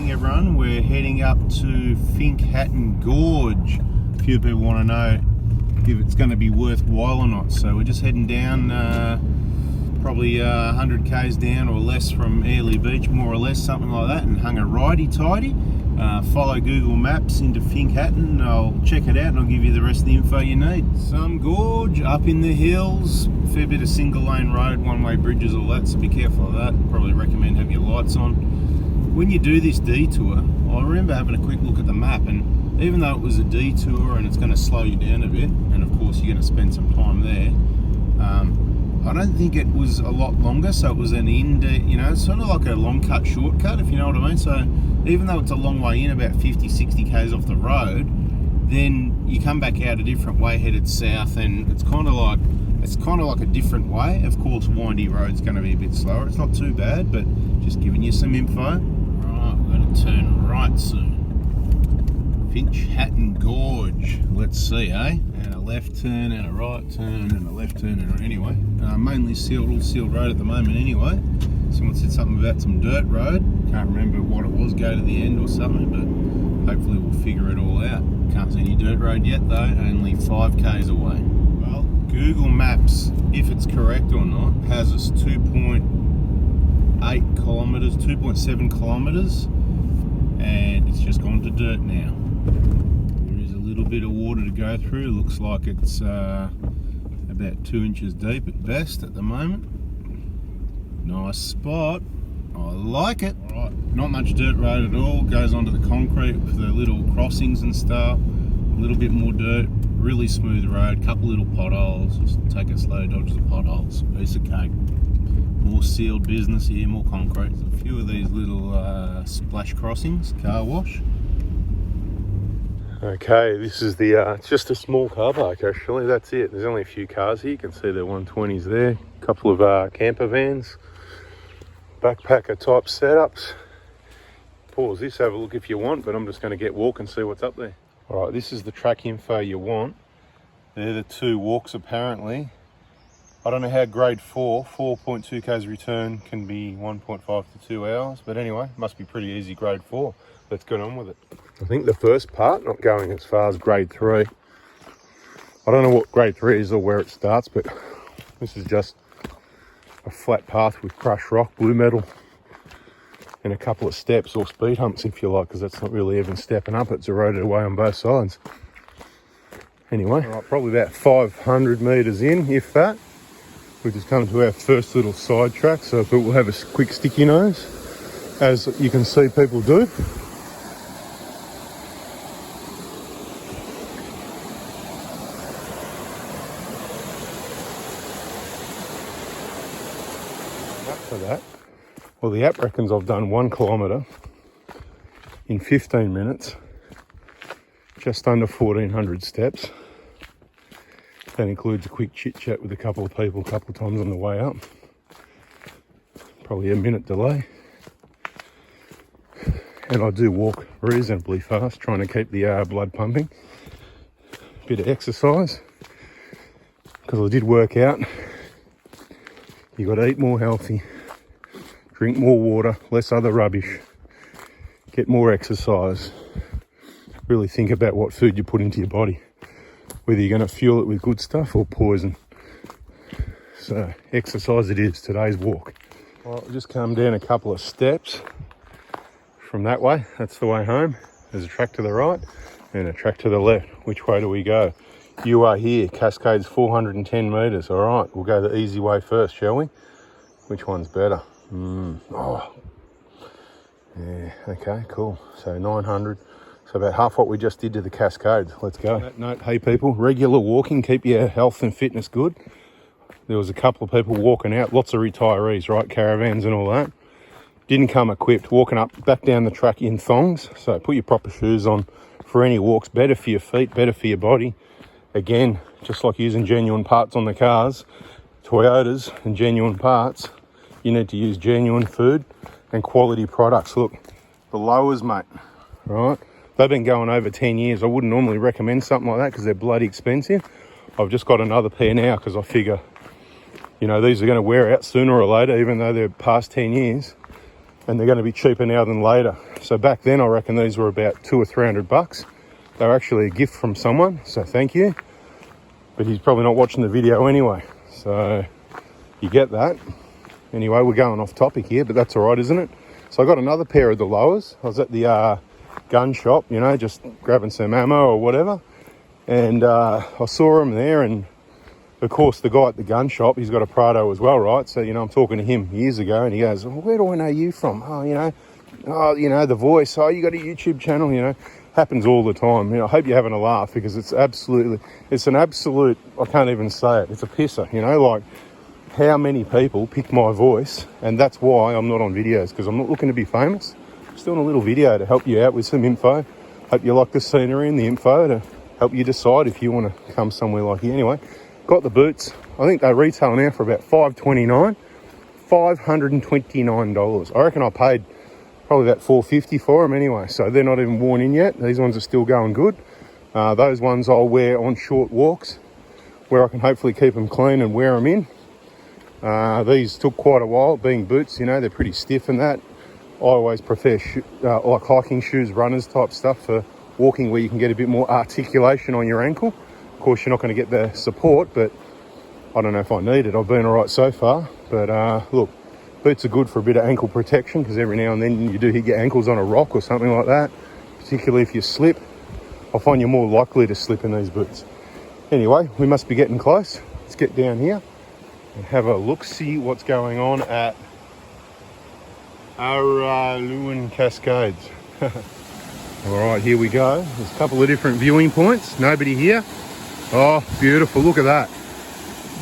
Morning everyone, we're heading up to Finch Hatton Gorge. A few people want to know if it's going to be worthwhile or not, so we're just heading down probably 100 k's down or less from Airlie Beach, more or less, something like that, and hung a righty-tighty. Follow Google Maps into Finch Hatton. I'll check it out and I'll give you the rest of the info you need. Some gorge up in the hills, fair bit of single lane road, one-way bridges, all that, so be careful of that. Probably recommend have your lights on. When you do this detour, I remember having a quick look at the map, and even though it was a detour and it's going to slow you down a bit, and of course you're going to spend some time there, I don't think it was a lot longer, so it was an it's sort of like a long cut shortcut, if you know what I mean. So even though it's a long way in, about 50-60 k's off the road, then you come back out a different way headed south, and it's kind of like a different way. Of course, windy road's going to be a bit slower. It's not too bad, but just giving you some info. Right, we're going to turn right soon. Finch Hatton Gorge. Let's see, eh? And a left turn and a right turn and a left turn. And anyway, mainly all sealed road at the moment anyway. Someone said something about some dirt road. Can't remember what it was, go to the end or something, but hopefully we'll figure it all out. Can't see any dirt road yet though, only 5 k's away. Well, Google Maps, if it's correct or not, has us 2.8 kilometres, 2.7 kilometres, and it's just gone to dirt now. There is a little bit of water to go through. Looks like it's about 2 inches deep at best at the moment. Nice spot. I like it. Right, not much dirt road at all. Goes onto the concrete with the little crossings and stuff. A little bit more dirt. Really smooth road. Couple little potholes. Just take it slow, dodge the potholes. Piece of cake. More sealed business here, more concrete. A few of these little splash crossings, car wash. Okay, this is the, it's just a small car park actually, that's it. There's only a few cars here, you can see the 120s there. A couple of camper vans, backpacker type setups. Pause this, have a look if you want, but I'm just going to get walk and see what's up there. Alright, this is the track info you want. They're the 2 walks apparently. I don't know how grade 4.2 k's return can be 1.5 to 2 hours, but anyway, must be pretty easy grade 4. Let's get on with it. I think the first part, not going as far as grade 3. I don't know what grade 3 is or where it starts, but this is just a flat path with crushed rock, blue metal, and a couple of steps or speed humps if you like, because that's not really even stepping up, it's eroded away on both sides. Anyway, right, probably about 500 metres in, if that. We've just come to our first little side track, so we'll have a quick sticky nose, as you can see people do. For that, well, the app reckons I've done 1 kilometre in 15 minutes, just under 1,400 steps. That includes a quick chit chat with a couple of people a couple of times on the way up. Probably a minute delay. And I do walk reasonably fast, trying to keep the blood pumping. Bit of exercise, because I did work out. You got to eat more healthy, drink more water, less other rubbish, get more exercise. Really think about what food you put into your body, whether you're going to fuel it with good stuff or poison. So exercise it is, today's walk. Well, I've just come down a couple of steps from that way. That's the way home. There's a track to the right and a track to the left. Which way do we go? You are here, Cascade's 410 metres. All right, we'll go the easy way first, shall we? Which one's better? Oh, yeah, okay, cool. So 900. So about half what we just did to the Cascades. Let's go. On that note, hey people, regular walking, keep your health and fitness good. There was a couple of people walking out, lots of retirees, right? Caravans and all that. Didn't come equipped, walking up, back down the track in thongs. So put your proper shoes on for any walks. Better for your feet, better for your body. Again, just like using genuine parts on the cars, Toyotas and genuine parts, you need to use genuine food and quality products. Look, the lowers, mate, right? They've been going over 10 years. I wouldn't normally recommend something like that because they're bloody expensive. I've just got another pair now because I figure, you know, these are going to wear out sooner or later, even though they're past 10 years. And they're going to be cheaper now than later. So back then I reckon these were about $200 or $300. They were actually a gift from someone, so thank you. But he's probably not watching the video anyway, so you get that. Anyway, we're going off topic here, but that's all right, isn't it? So I got another pair of the lowers. I was at the gun shop, you know, just grabbing some ammo or whatever, and I saw them there, and of course the guy at the gun shop, he's got a Prado as well, right? So, you know, I'm talking to him years ago, and he goes, well, where do I know you from? Oh, you know, the voice. Oh, you got a YouTube channel, you know. Happens all the time. You know, I hope you're having a laugh, because it's an absolute, I can't even say it, it's a pisser, you know, like how many people pick my voice, and that's why I'm not on videos, because I'm not looking to be famous. I'm just doing a little video to help you out with some info. Hope you like the scenery and the info to help you decide if you want to come somewhere like here. Anyway, got the boots. I think they retail now for about $529. $529. I reckon I paid probably about $450 for them anyway, so they're not even worn in yet. These ones are still going good. Those ones I'll wear on short walks where I can hopefully keep them clean and wear them in. These took quite a while, being boots, you know, they're pretty stiff and that. I always prefer like hiking shoes, runners type stuff for walking, where you can get a bit more articulation on your ankle. Of course, you're not going to get the support, but I don't know if I need it. I've been all right so far. But look, boots are good for a bit of ankle protection, because every now and then you do hit your ankles on a rock or something like that, particularly if you slip. I find you're more likely to slip in these boots. Anyway, we must be getting close. Let's get down here and have a look, see what's going on at Araluan Cascades. All right, here we go. There's a couple of different viewing points. Nobody here. Oh, beautiful. Look at that.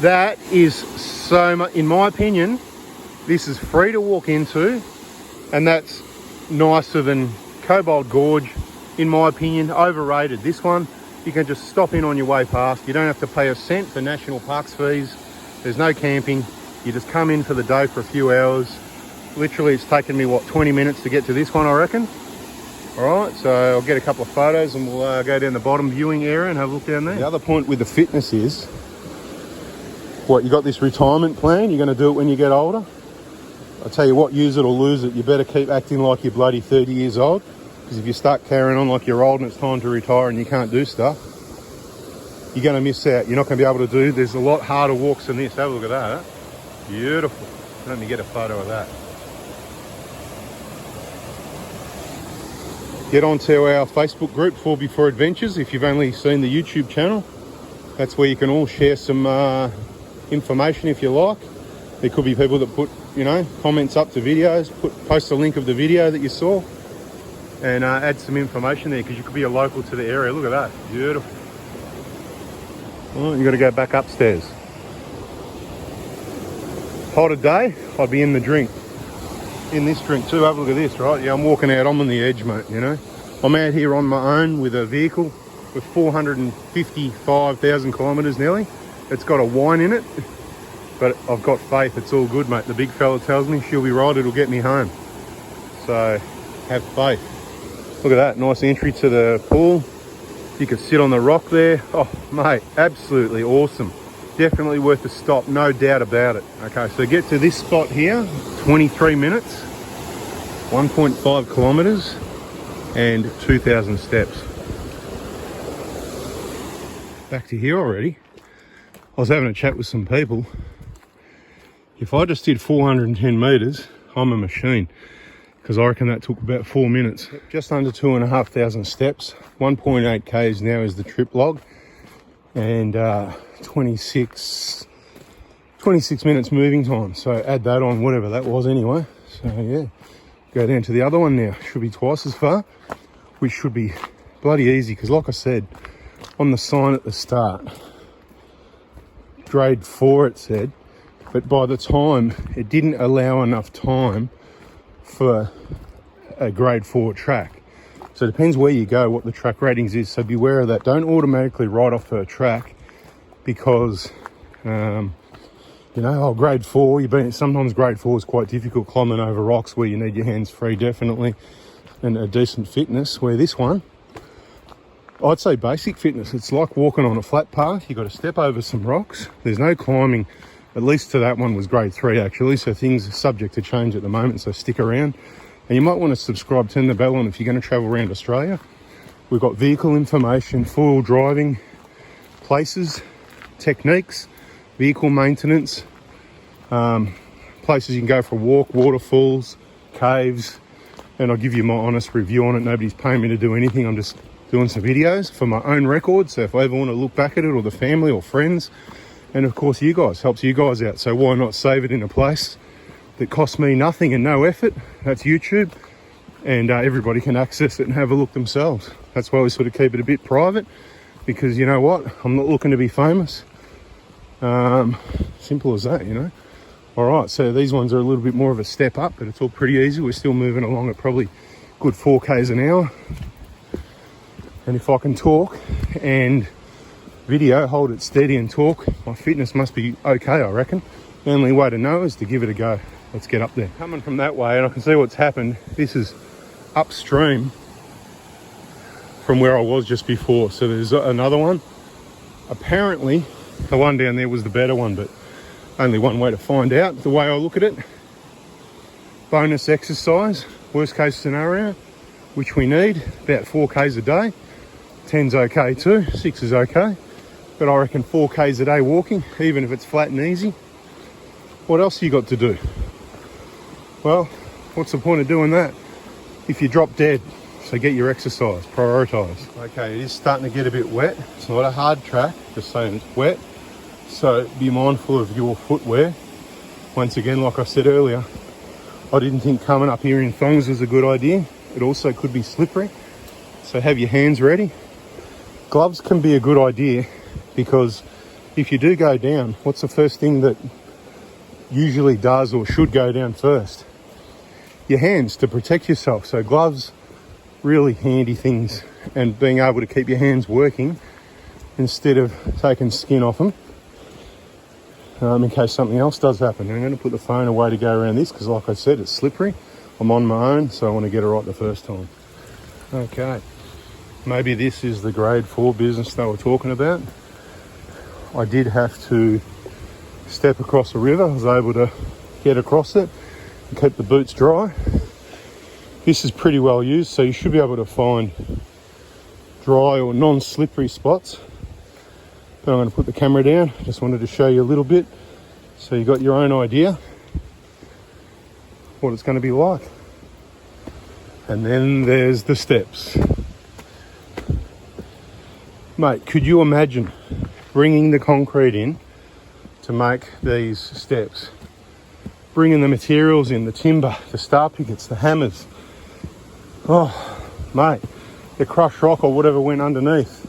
That is so much, in my opinion, this is free to walk into, and that's nicer than Cobalt Gorge, in my opinion. Overrated. This one, you can just stop in on your way past. You don't have to pay a cent for national parks fees. There's no camping. You just come in for the day for a few hours. Literally, it's taken me, 20 minutes to get to this one, I reckon. All right, so I'll get a couple of photos and we'll go down the bottom viewing area and have a look down there. The other point with the fitness is, you got this retirement plan, you're going to do it when you get older. I tell you what, use it or lose it. You better keep acting like you're bloody 30 years old, because if you start carrying on like you're old and it's time to retire and you can't do stuff, you're going to miss out. You're not going to be able to do, there's a lot harder walks than this. Have a look at that. Beautiful. Let me get a photo of that. Get onto our Facebook group, 4x4 Adventures, if you've only seen the YouTube channel. That's where you can all share some information if you like. There could be people that put, you know, comments up to videos, post a link of the video that you saw, and add some information there, because you could be a local to the area. Look at that, beautiful. Well, you got to go back upstairs. Hotter day, I'd be in the drink. In this drink too. Have a look at this, right? Yeah, I'm walking out, I'm on the edge, mate, you know. I'm out here on my own with a vehicle with 455,000 kilometres nearly. It's got a wine in it, but I've got faith, it's all good, mate. The big fella tells me she'll be right, it'll get me home. So, have faith. Look at that, nice entry to the pool. You could sit on the rock there. Oh, mate, absolutely awesome. Definitely worth a stop, no doubt about it. Okay, so get to this spot here, 23 minutes, 1.5 kilometres, and 2,000 steps. Back to here already. I was having a chat with some people. If I just did 410 metres, I'm a machine, because I reckon that took about 4 minutes. Just under 2,500 steps, 1.8 k's now is the trip log, and 26 minutes moving time. So add that on, whatever that was anyway. So yeah, go down to the other one now. Should be twice as far, which should be bloody easy, because like I said on the sign at the start, grade 4 it said, but by the time, it didn't allow enough time for a grade 4 track. So it depends where you go, what the track ratings is, so beware of that. Don't automatically write off a track because you know, grade 4, sometimes grade 4 is quite difficult, climbing over rocks where you need your hands free, definitely, and a decent fitness. Where this one, I'd say basic fitness. It's like walking on a flat path. You've got to step over some rocks. There's no climbing. At least to that one was grade 3 actually, so things are subject to change at the moment, so stick around. And you might want to subscribe, turn the bell on if you're going to travel around Australia. We've got vehicle information, four-wheel driving, places, techniques, vehicle maintenance, places you can go for a walk, waterfalls, caves, and I'll give you my honest review on it. Nobody's paying me to do anything. I'm just doing some videos for my own record. So if I ever want to look back at it, or the family or friends, and of course you guys, helps you guys out. So why not save it in a place that costs me nothing and no effort? That's YouTube. And everybody can access it and have a look themselves. That's why we sort of keep it a bit private, because you know what? I'm not looking to be famous. Simple as that, you know. All right, so these ones are a little bit more of a step up, but it's all pretty easy. We're still moving along at probably good 4 k's an hour. And if I can talk and video, hold it steady and talk, my fitness must be okay, I reckon. The only way to know is to give it a go. Let's get up there. Coming from that way, and I can see what's happened. This is upstream from where I was just before. So there's another one. Apparently, the one down there was the better one, but only one way to find out. The way I look at it, bonus exercise, worst case scenario, which we need, about 4 k's a day. 10's okay too, 6 is okay. But I reckon 4 k's a day walking, even if it's flat and easy. What else you got to do? Well, what's the point of doing that if you drop dead? So get your exercise, prioritise. Okay, it is starting to get a bit wet. It's not a hard track, just saying it's wet. So be mindful of your footwear. Once again, like I said earlier, I didn't think coming up here in thongs was a good idea. It also could be slippery. So have your hands ready. Gloves can be a good idea, because if you do go down, what's the first thing that usually does or should go down first? Your hands, to protect yourself. So gloves, really handy things, and being able to keep your hands working instead of taking skin off them, in case something else does happen. I'm going to put the phone away to go around this, because like I said, it's slippery. I'm on my own, so I want to get it right the first time. Okay, maybe this is the grade 4 business they were talking about. I did have to step across a river. I was able to get across it and keep the boots dry. This is pretty well used, so you should be able to find dry or non-slippery spots. But I'm going to put the camera down. Just wanted to show you a little bit, so you got your own idea what it's going to be like. And then there's the steps. Mate, could you imagine bringing the concrete in to make these steps? Bringing the materials in, the timber, the star pickets, the hammers. Oh, mate, the crushed rock or whatever went underneath.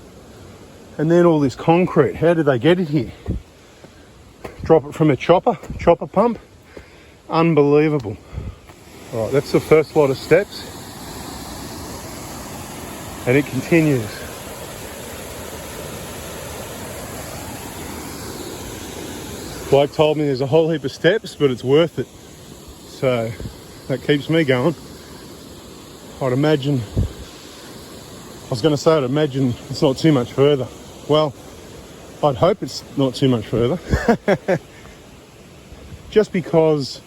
And then all this concrete. How did they get it here? Drop it from a chopper pump? Unbelievable. All right, that's the first lot of steps. And it continues. Bloke told me there's a whole heap of steps, but it's worth it. So that keeps me going. I'd imagine it's not too much further. Well, I'd hope it's not too much further. Just because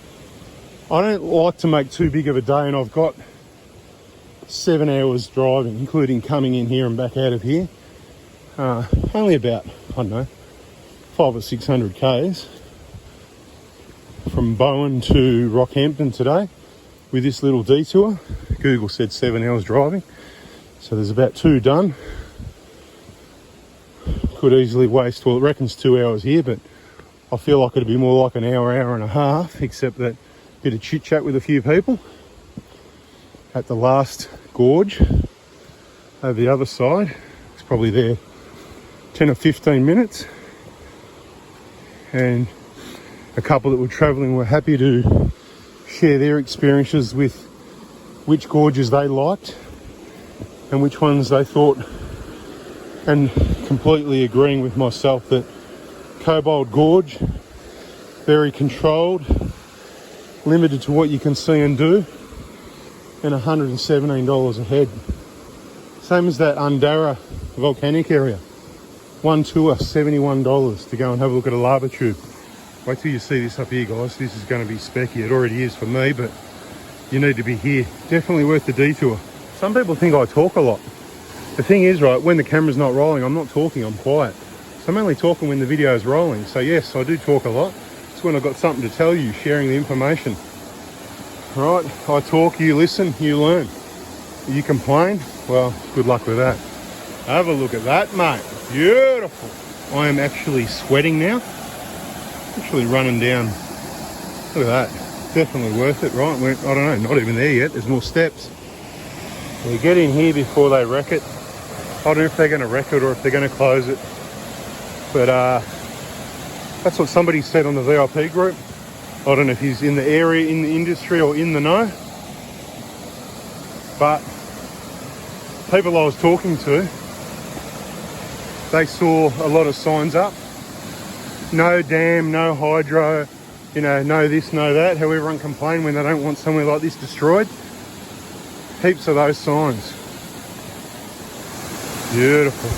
I don't like to make too big of a day, and I've got 7 hours driving, including coming in here and back out of here. Only about, I don't know, 500 or 600 k's from Bowen to Rockhampton today with this little detour. Google said 7 hours driving, so there's about 2 done. Could easily waste, well, it reckons 2 hours here, but I feel like it'd be more like an hour, hour and a half, except that bit of chit chat with a few people at the last gorge over the other side. It's probably there 10 or 15 minutes, and a couple that were travelling were happy to share their experiences with which gorges they liked and which ones they thought, and completely agreeing with myself that Cobalt Gorge, very controlled, limited to what you can see and do, and $117 a head. Same as that Undara volcanic area. One tour, $71 to go and have a look at a lava tube. Wait till you see this up here, guys. This is going to be specky. It already is for me, but you need to be here. Definitely worth the detour. Some people think I talk a lot. The thing is, right, when the camera's not rolling, I'm not talking, I'm quiet. So I'm only talking when the video is rolling. So yes, I do talk a lot. It's when I've got something to tell you, sharing the information. Right, I talk, you listen, you learn. You complain, well, good luck with that. Have a look at that, mate. Beautiful. I am actually sweating now. Actually running down. Look at that. Definitely worth it, right? I don't know, not even there yet. There's more steps. We get in here before they wreck it. I don't know if they're going to wreck it or if they're going to close it. But that's what somebody said on the VIP group. I don't know if he's in the area, in the industry, or in the know. But people I was talking to, they saw a lot of signs up. No dam, no hydro, you know, no this, no that. How everyone complain when they don't want somewhere like this destroyed. Heaps of those signs. Beautiful.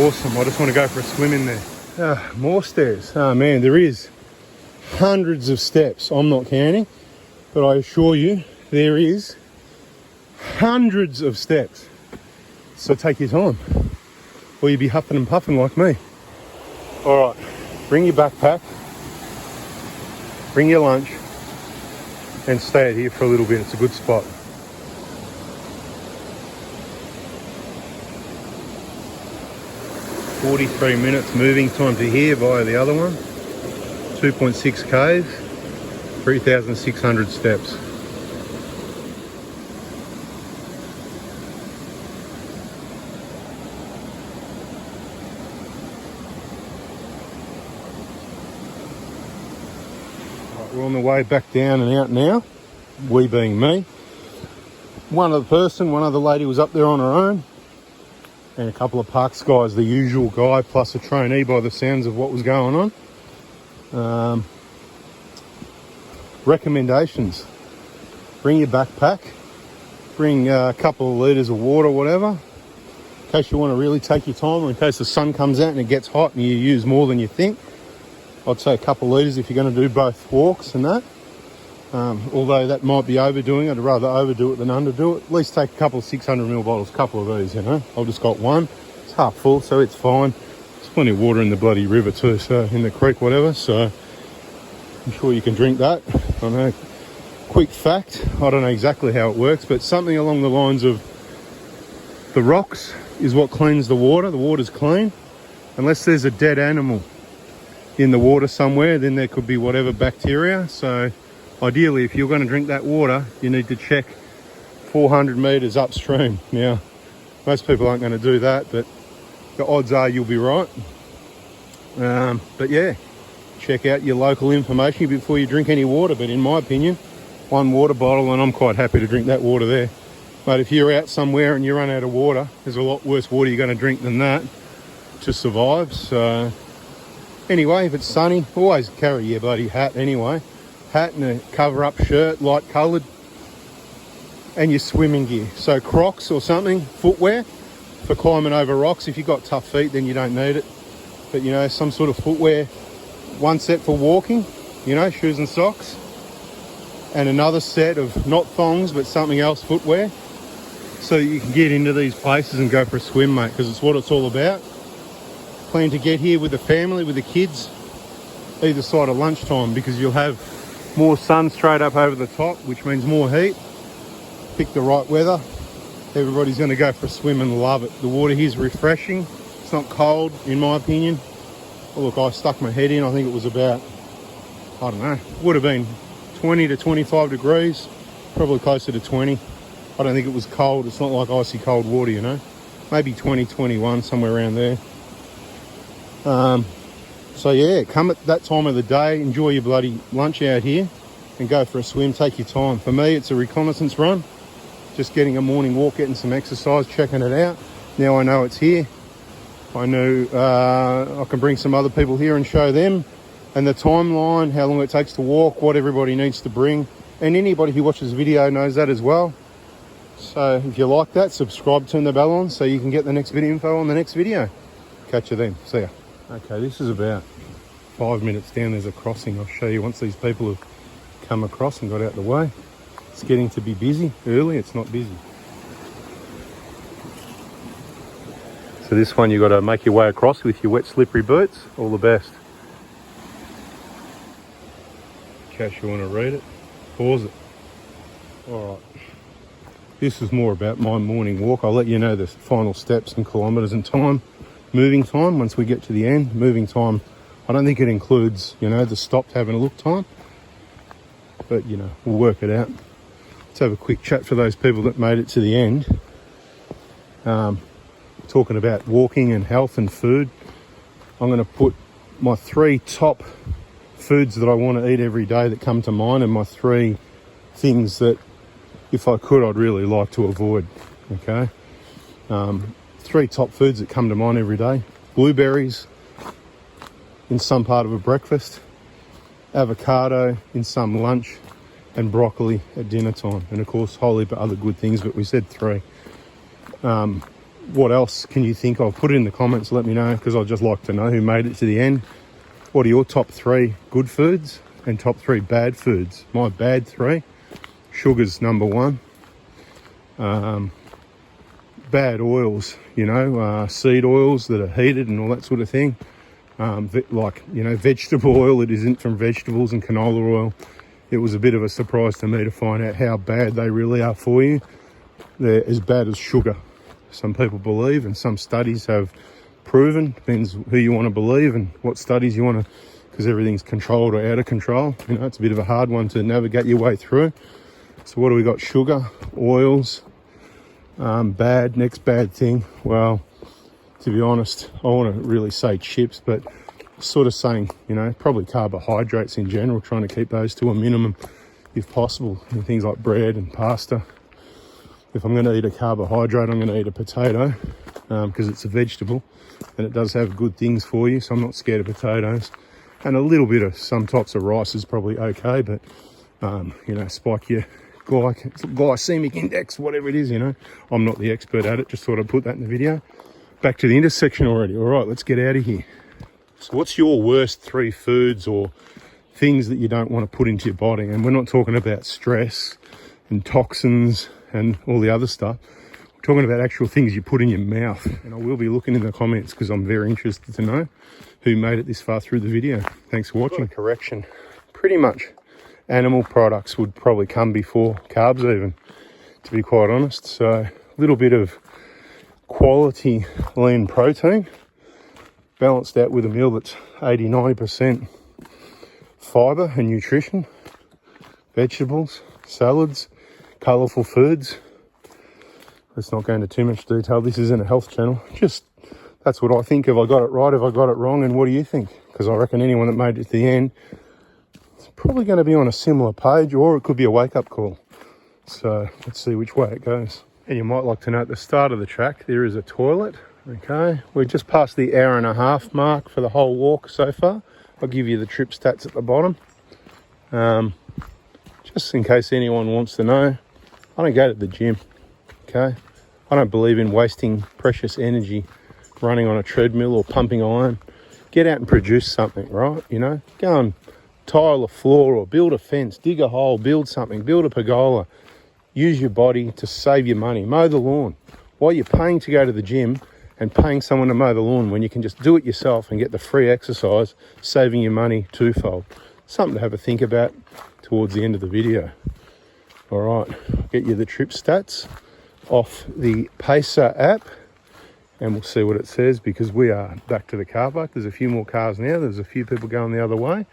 Awesome. I just want to go for a swim in there. More stairs. Oh man, there is hundreds of steps. I'm not counting, but I assure you there is hundreds of steps. So take your time, or you'll be huffing and puffing like me. All right, bring your backpack, bring your lunch, and stay out here for a little bit. It's a good spot. $43 minutes moving time to here via the other one. 2.6 Ks, 3,600 steps. Right, we're on the way back down and out now. We being me. One other lady was up there on her own. And a couple of parks guys, the usual guy, plus a trainee by the sounds of what was going on. Recommendations. Bring your backpack. Bring a couple of litres of water, whatever. In case you want to really take your time, or in case the sun comes out and it gets hot and you use more than you think. I'd say a couple of litres if you're going to do both walks and that. Although that might be overdoing it, I'd rather overdo it than underdo it. At least take a couple of 600ml bottles, a couple of these, you know. I've just got one. It's half full, so it's fine. There's plenty of water in the bloody river too, so in the creek, whatever. So I'm sure you can drink that. I know. Quick fact, I don't know exactly how it works, but something along the lines of the rocks is what cleans the water. The water's clean. Unless there's a dead animal in the water somewhere, then there could be whatever bacteria. So ideally, if you're going to drink that water, you need to check 400 metres upstream. Now, most people aren't going to do that, but the odds are you'll be right. But yeah, check out your local information before you drink any water. But in my opinion, one water bottle, and I'm quite happy to drink that water there. But if you're out somewhere and you run out of water, there's a lot worse water you're going to drink than that to survive. So anyway, if it's sunny, always carry your bloody hat anyway. Hat and a cover-up shirt, light coloured, and your swimming gear. So Crocs or something, footwear for climbing over rocks. If you've got tough feet, then you don't need it. But, you know, some sort of footwear. One set for walking, you know, shoes and socks. And another set of not thongs, but something else, footwear. So you can get into these places and go for a swim, mate, because it's what it's all about. Plan to get here with the family, with the kids, either side of lunchtime, because you'll have more sun straight up over the top, which means more heat. Pick the right weather. Everybody's going to go for a swim and love it. The water here is refreshing. It's not cold, in my opinion. Oh, look, I stuck my head in. I think it was about, I don't know, would have been 20 to 25 degrees, probably closer to 20. I don't think it was cold. It's not like icy cold water, you know. Maybe 20, 21, somewhere around there. So yeah, come at that time of the day, enjoy your bloody lunch out here and go for a swim, take your time. For me, it's a reconnaissance run. Just getting a morning walk, getting some exercise, checking it out. Now I know it's here. I know I can bring some other people here and show them. And the timeline, how long it takes to walk, what everybody needs to bring. And anybody who watches the video knows that as well. So if you like that, subscribe, turn the bell on so you can get the next video info on the next video. Catch you then. See ya. Okay, this is about 5 minutes down. There's a crossing. I'll show you once these people have come across and got out the way. It's getting to be busy. Early, it's not busy. So this one you got to make your way across with your wet slippery boots. All the best. In case you want to read it, pause it. All right. This is more about my morning walk. I'll let you know the final steps and kilometres and time. Moving time, once we get to the end. Moving time, I don't think it includes, the stopped having a look time. But, we'll work it out. Let's have a quick chat for those people that made it to the end. Talking about walking and health and food. I'm going to put my 3 top foods that I want to eat every day that come to mind, and my 3 things that, if I could, I'd really like to avoid. Okay, 3 top foods that come to mind every day: blueberries in some part of a breakfast, avocado in some lunch, and broccoli at dinner time. And of course, whole heap of other good things, but we said 3. What else can you think of? Put it in the comments, let me know, because I'd just like to know who made it to the end. What are your top 3 good foods and top 3 bad foods? My bad 3: sugar's number 1. Bad oils, seed oils that are heated and all that sort of thing. Vegetable oil that isn't from vegetables, and canola oil. It was a bit of a surprise to me to find out how bad they really are for you. They're as bad as sugar, some people believe, and some studies have proven. Depends who you want to believe and what studies you want to, because everything's controlled or out of control. It's a bit of a hard one to navigate your way through. So what do we got? Sugar, oils, bad. Next bad thing, well, to be honest, I want to really say chips, but sort of saying, probably carbohydrates in general, trying to keep those to a minimum if possible. And things like bread and pasta. If I'm going to eat a carbohydrate, I'm going to eat a potato, because it's a vegetable and it does have good things for you, so I'm not scared of potatoes. And a little bit of some types of rice is probably okay, but spike your glycemic index, whatever it is. I'm not the expert at it, just thought I'd put that in the video. Back to the intersection already. All right, let's get out of here. So what's your worst 3 foods or things that you don't want to put into your body? And we're not talking about stress and toxins and all the other stuff. We're talking about actual things you put in your mouth. And I will be looking in the comments because I'm very interested to know who made it this far through the video. Thanks for watching. Correction. Pretty much animal products would probably come before carbs even, to be quite honest. So a little bit of quality lean protein balanced out with a meal that's 80-90% fibre and nutrition, vegetables, salads, colourful foods. Let's not go into too much detail. This isn't a health channel. Just, that's what I think. Have I got it right? Have I got it wrong? And what do you think? Because I reckon anyone that made it to the end is probably going to be on a similar page, or it could be a wake-up call. So let's see which way it goes. And you might like to know at the start of the track, there is a toilet. Okay, we're just past the 1.5 hour mark for the whole walk so far. I'll give you the trip stats at the bottom. Just in case anyone wants to know, I don't go to the gym, okay? I don't believe in wasting precious energy running on a treadmill or pumping iron. Get out and produce something, right? Go and tile a floor or build a fence, dig a hole, build something, build a pergola. Use your body to save your money. Mow the lawn. While you're paying to go to the gym and paying someone to mow the lawn, when you can just do it yourself and get the free exercise, saving your money twofold. Something to have a think about towards the end of the video. All right, I'll get you the trip stats off the Pacer app and we'll see what it says, because we are back to the car park. There's a few more cars now. There's a few people going the other way.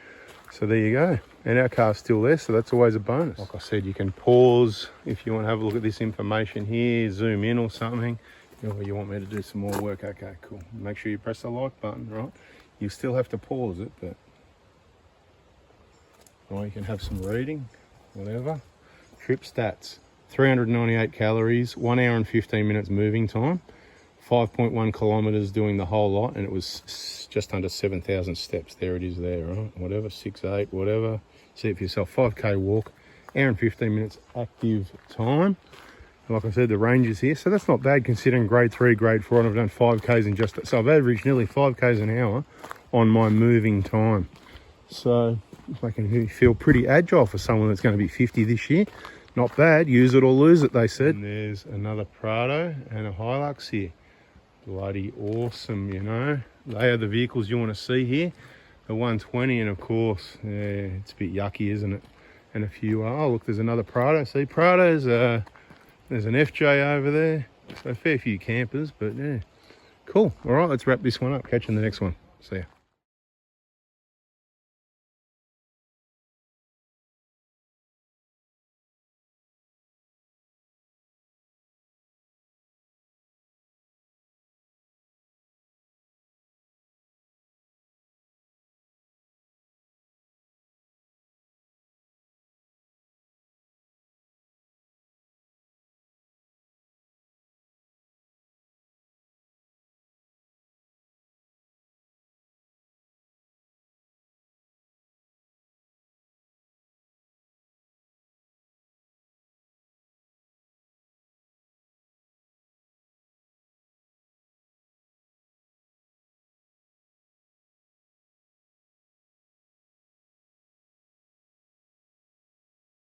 So there you go. And our car's still there, so that's always a bonus. Like I said, you can pause if you want to have a look at this information here, zoom in or something. You want me to do some more work? Okay, cool. Make sure you press the like button, right? You still have to pause it, but or you can have some reading, whatever. Trip stats: 398 calories, 1 hour and 15 minutes moving time, 5.1 kilometers doing the whole lot, and it was just under 7,000 steps. There it is there, right? Whatever, 6-8, whatever. See it for yourself. 5k walk, hour and 15 minutes active time. Like I said, the range is here, so that's not bad considering grade 3, grade 4, and I've done 5k's in just, so I've averaged nearly 5k's an hour on my moving time. So making me feel pretty agile for someone that's going to be 50 this year. Not bad. Use it or lose it, they said. And there's another Prado and a Hilux here. Bloody awesome, you know. They are the vehicles you want to see here. The 120, and of course, yeah, it's a bit yucky, isn't it? And a few, oh look, there's another Prado. See, Prado's, there's an FJ over there. So a fair few campers, but yeah. Cool. All right, let's wrap this one up. Catch you in the next one. See ya.